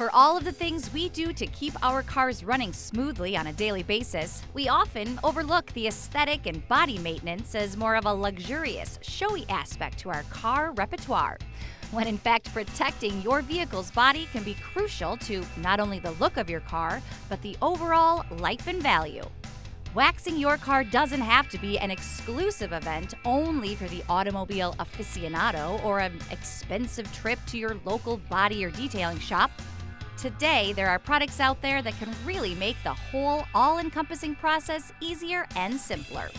For all of the things we do to keep our cars running smoothly on a daily basis, we often overlook the aesthetic and body maintenance as more of a luxurious, showy aspect to our car repertoire, when in fact protecting your vehicle's body can be crucial to not only the look of your car, but the overall life and value. Waxing your car doesn't have to be an exclusive event only for the automobile aficionado or an expensive trip to your local body or detailing shop. Today, there are products out there that can really make the whole all-encompassing process easier and simpler,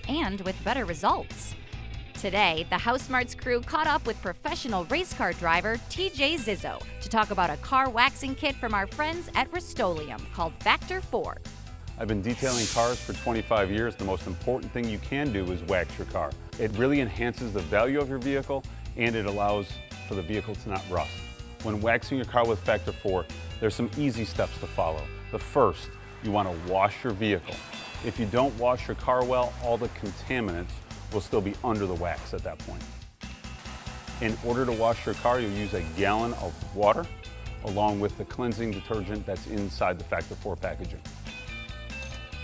and with better results. Today, the HouseSmarts crew caught up with professional race car driver TJ Zizzo to talk about a car waxing kit from our friends at Rust-Oleum called Factor 4. I've been detailing cars for 25 years. The most important thing you can do is wax your car. It really enhances the value of your vehicle, and it allows for the vehicle to not rust. When waxing your car with Factor 4, there's some easy steps to follow. The first, you want to wash your vehicle. If you don't wash your car well, all the contaminants will still be under the wax at that point. In order to wash your car, you'll use a gallon of water along with the cleansing detergent that's inside the Factor 4 packaging.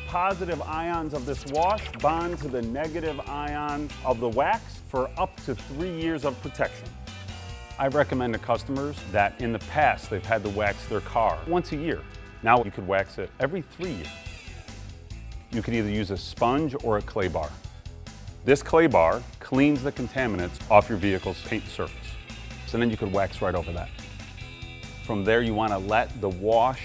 Positive ions of this wash bond to the negative ions of the wax for up to 3 years of protection. I recommend to customers that in the past they've had to wax their car once a year. Now you could wax it every 3 years. You could either use a sponge or a clay bar. This clay bar cleans the contaminants off your vehicle's paint surface. So then you could wax right over that. From there, you want to let the wash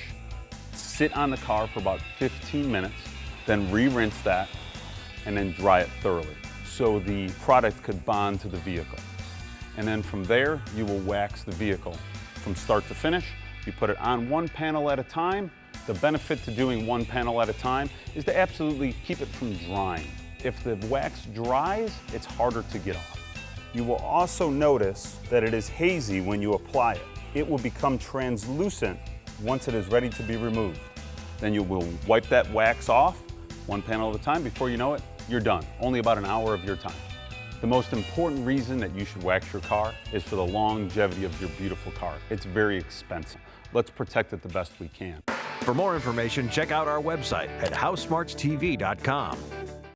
sit on the car for about 15 minutes, then re-rinse that, and then dry it thoroughly so the product could bond to the vehicle. And then from there, you will wax the vehicle from start to finish. You put it on one panel at a time. The benefit to doing one panel at a time is to absolutely keep it from drying. If the wax dries, it's harder to get off. You will also notice that it is hazy when you apply it. It will become translucent once it is ready to be removed. Then you will wipe that wax off, one panel at a time. Before you know it, you're done. Only about an hour of your time. The most important reason that you should wax your car is for the longevity of your beautiful car. It's very expensive. Let's protect it the best we can. For more information, check out our website at HouseSmartsTV.com.